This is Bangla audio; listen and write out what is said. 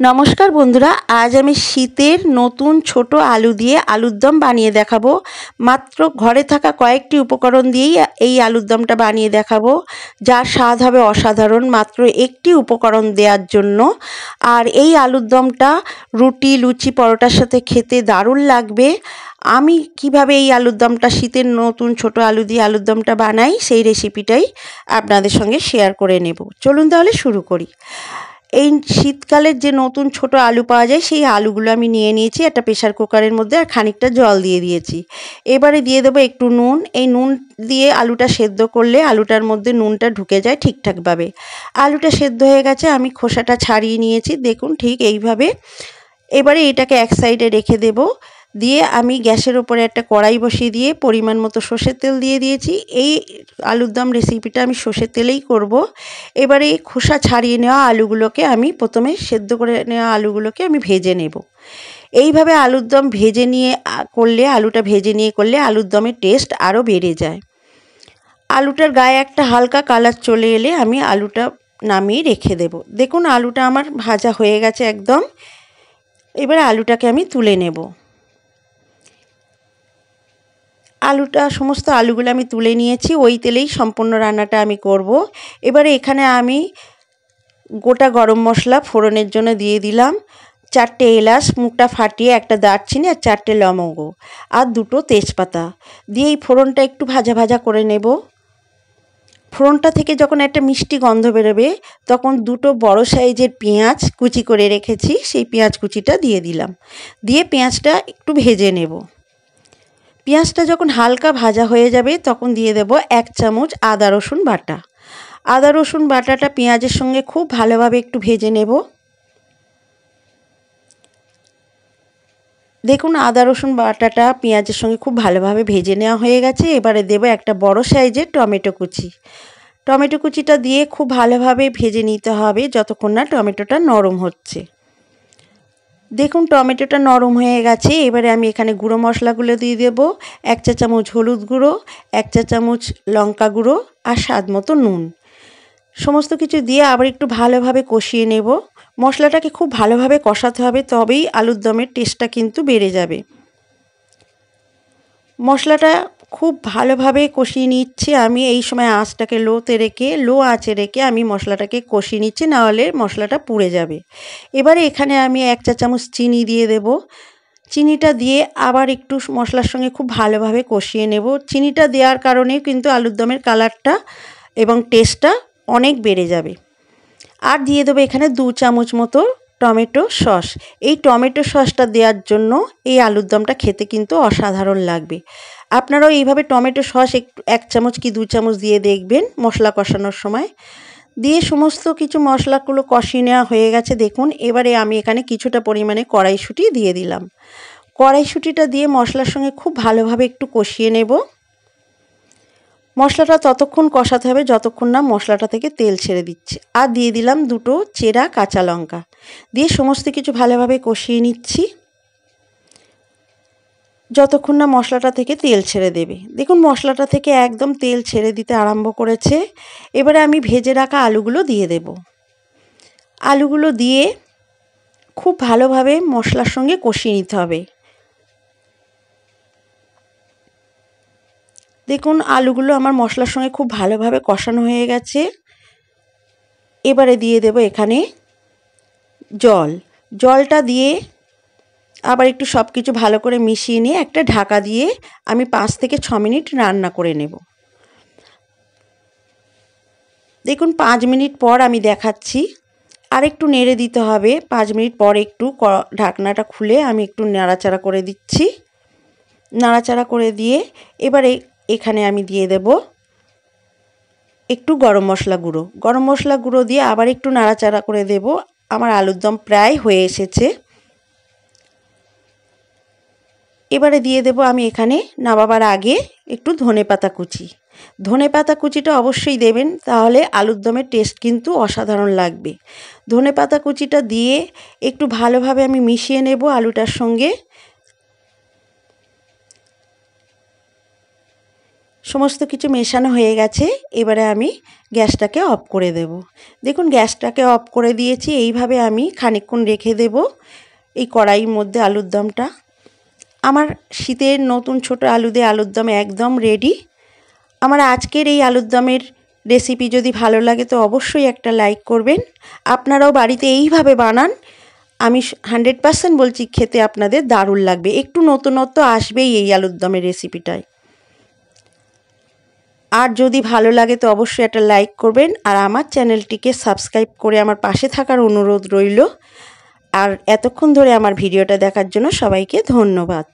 নমস্কার বন্ধুরা, আজ আমি শীতের নতুন ছোট আলু দিয়ে আলুর দম বানিয়ে দেখাবো। মাত্র ঘরে থাকা কয়েকটি উপকরণ দিয়েই এই আলুর দমটা বানিয়ে দেখাবো, যার স্বাদ হবে অসাধারণ মাত্র একটি উপকরণ দেওয়ার জন্য। আর এই আলুর দমটা রুটি, লুচি, পরোটার সাথে খেতে দারুণ লাগবে। আমি কিভাবে এই আলুর দমটা, শীতের নতুন ছোট আলু দিয়ে আলুর দমটা বানাই, সেই রেসিপিটাই আপনাদের সঙ্গে শেয়ার করে নেব। চলুন তাহলে শুরু করি। এই শীতকালের যে নতুন ছোট আলু পাওয়া যায়, সেই আলুগুলো আমি নিয়ে নিয়েছি একটা প্রেসার কুকারের মধ্যে, আর খানিকটা জল দিয়ে দিয়েছি। এবারে দিয়ে দেবো একটু নুন। এই নুন দিয়ে আলুটা সেদ্ধ করলে আলুটার মধ্যে নুনটা ঢুকে যায় ঠিকঠাকভাবে। আলুটা সেদ্ধ হয়ে গেছে, আমি খোসাটা ছাড়িয়ে নিয়েছি, দেখুন ঠিক এইভাবে। এবারে এটাকে এক সাইডে রেখে দেব। দিয়ে আমি গ্যাসের ওপরে একটা কড়াই বসিয়ে দিয়ে পরিমাণ মতো সর্ষের তেল দিয়ে দিয়েছি। এই আলুর দম রেসিপিটা আমি সর্ষের তেলেই করব। এবারে এই খোসা ছাড়িয়ে নেওয়া আলুগুলোকে আমি প্রথমে, সেদ্ধ করে নেওয়া আলুগুলোকে আমি ভেজে নেব। এইভাবে আলুর দম ভেজে নিয়ে করলে, আলুটা ভেজে নিয়ে করলে আলুর দমের টেস্ট আরও বেড়ে যায়। আলুটার গায়ে একটা হালকা কালার চলে এলে আমি আলুটা নামিয়ে রেখে দেব। দেখুন আলুটা আমার ভাজা হয়ে গেছে একদম। এবারে আলুটাকে আমি তুলে নেব। সমস্ত আলুগুলো আমি তুলে নিয়েছি। ওই তেলেই সম্পূর্ণ রান্নাটা আমি করব। এবারে এখানে আমি গোটা গরম মশলা ফোড়নের জন্য দিয়ে দিলাম। 4টে এলাচ মুখটা ফাটিয়ে, একটা দারচিনি আর 4টে লবঙ্গ আর 2টো তেজপাতা দিয়ে এই ফোড়নটা একটু ভাজা ভাজা করে নেব। ফোড়নটা থেকে যখন একটা মিষ্টি গন্ধ বেরোবে, তখন 2টো বড় সাইজের পেঁয়াজ কুচি করে রেখেছি, সেই পেঁয়াজ কুচিটা দিয়ে দিলাম। দিয়ে পেঁয়াজটা একটু ভেজে নেব। পেঁয়াজটা যখন হালকা ভাজা হয়ে যাবে, তখন দিয়ে দেব 1 চামচ আদা রসুন বাটা। আদা রসুন বাটাটা পেঁয়াজের সঙ্গে খুব ভালোভাবে একটু ভেজে নেব। দেখুন আদা রসুন বাটাটা পেঁয়াজের সঙ্গে খুব ভালোভাবে ভেজে নেওয়া হয়ে গেছে। এবারে দেব একটা বড় সাইজের টমেটো কুচি। টমেটো কুচিটা দিয়ে খুব ভালোভাবে ভেজে নিতে হবে যতক্ষণ না টমেটোটা নরম হচ্ছে। দেখুন টমেটোটা নরম হয়ে গেছে। এবারে আমি এখানে গুঁড়ো মশলাগুলো দিয়ে দেব। 1 চা চামচ হলুদ গুঁড়ো, 1 চা চামচ লঙ্কা গুঁড়ো আর স্বাদ মতো নুন। সমস্ত কিছু দিয়ে আবার একটু ভালোভাবে কষিয়ে নেব। মশলাটাকে খুব ভালোভাবে কষাতে হবে, তবেই আলুর দমের টেস্টটা কিন্তু বেড়ে যাবে। মশলাটা খুব ভালোভাবে কষিয়ে নিচ্ছি আমি। এই সময় আঁচটাকে লো আঁচে রেখে আমি মশলাটাকে কষিয়ে নিচ্ছি, নাহলে মশলাটা পুড়ে যাবে। এবারে এখানে আমি 1 চা চামচ চিনি দিয়ে দেব। চিনিটা দিয়ে আবার একটু মশলার সঙ্গে খুব ভালোভাবে কষিয়ে নেব। চিনিটা দেওয়ার কারণেই কিন্তু আলুর দমের কালারটা এবং টেস্টটা অনেক বেড়ে যাবে। আর দিয়ে দেবো এখানে 2 চামচ মতো টমেটো সস। এই টমেটো সসটা দেওয়ার জন্য এই আলুর দমটা খেতে কিন্তু অসাধারণ লাগবে। আপনারাও এইভাবে টমেটো সস একটু 1 চামচ কি 2 চামচ দিয়ে দেখবেন মশলা কষানোর সময়। দিয়ে সমস্ত কিছু মশলাগুলো কষিয়ে নেওয়া হয়ে গেছে দেখুন। এবারে আমি এখানে কিছুটা পরিমাণে কড়াইশুঁটি দিয়ে দিলাম। কড়াইশুঁটিটা দিয়ে মশলার সঙ্গে খুব ভালোভাবে একটু কষিয়ে নেব। মশলাটা ততক্ষণ কষাতে হবে যতক্ষণ না মশলাটা থেকে তেল ছেড়ে দিচ্ছে। আর দিয়ে দিলাম 2টো চেরা কাঁচা লঙ্কা। দিয়ে সমস্ত কিছু ভালোভাবে কষিয়ে নিচ্ছি যতক্ষণ না মশলাটা থেকে তেল ছেড়ে দেবে। দেখুন মশলাটা থেকে একদম তেল ছেড়ে দিতে আরম্ভ করেছে। এবারে আমি ভেজে রাখা আলুগুলো দিয়ে দেব। আলুগুলো দিয়ে খুব ভালোভাবে মশলার সঙ্গে কষিয়ে নিতে হবে। দেখুন আলুগুলো আমার মশলার সঙ্গে খুব ভালোভাবে কষানো হয়ে গেছে। এবারে দিয়ে দেব এখানে জলটা দিয়ে আবার একটু সব কিছু ভালো করে মিশিয়ে নিয়ে একটা ঢাকা দিয়ে আমি 5 থেকে 6 মিনিট রান্না করে নেব। দেখুন 5 মিনিট পর আমি দেখাচ্ছি। আর একটু নেড়ে দিতে হবে। 5 মিনিট পর একটু ঢাকনাটা খুলে আমি একটু নাড়াচাড়া করে দিচ্ছি। নাড়াচাড়া করে দিয়ে এবারে এখানে আমি দিয়ে দেব একটু গরম মশলা গুঁড়ো দিয়ে আবার একটু নাড়াচাড়া করে দেব। আমার আলুর দম প্রায় হয়ে এসেছে। এবারে দিয়ে দেব আমি এখানে নামাবার আগে একটু ধনেপাতা কুচিটা অবশ্যই দেবেন, তাহলে আলুর দমের টেস্ট কিন্তু অসাধারণ লাগবে। ধনেপাতা কুচিটা দিয়ে একটু ভালোভাবে আমি মিশিয়ে নেব আলুটার সঙ্গে। সমস্ত কিছু মেশানো হয়ে গেছে। এবারে আমি গ্যাসটাকে অফ করে দেব। দেখুন গ্যাসটাকে অফ করে দিয়েছি। এইভাবে আমি খানিকক্ষণ রেখে দেব এই কড়াইয়ের মধ্যে আলুর দমটা। আমার শীতের নতুন ছোট আলু দিয়ে আলুর দম একদম রেডি। আমার আজকের এই আলুর দমের রেসিপি যদি ভালো লাগে তো অবশ্যই একটা লাইক করবেন। আপনারাও বাড়িতে এইভাবে বানান। আমি 100% বলছি খেতে আপনাদের দারুণ লাগবে। একটু নতুনত্ব আসবেই এই আলুর দমের রেসিপিটায়। আর যদি ভালো লাগে তো অবশ্যই একটা লাইক করবেন আর আমার চ্যানেলটিকে সাবস্ক্রাইব করে আমার পাশে থাকার অনুরোধ রইল। আর এতক্ষণ ধরে আমার ভিডিওটা দেখার জন্য সবাইকে ধন্যবাদ।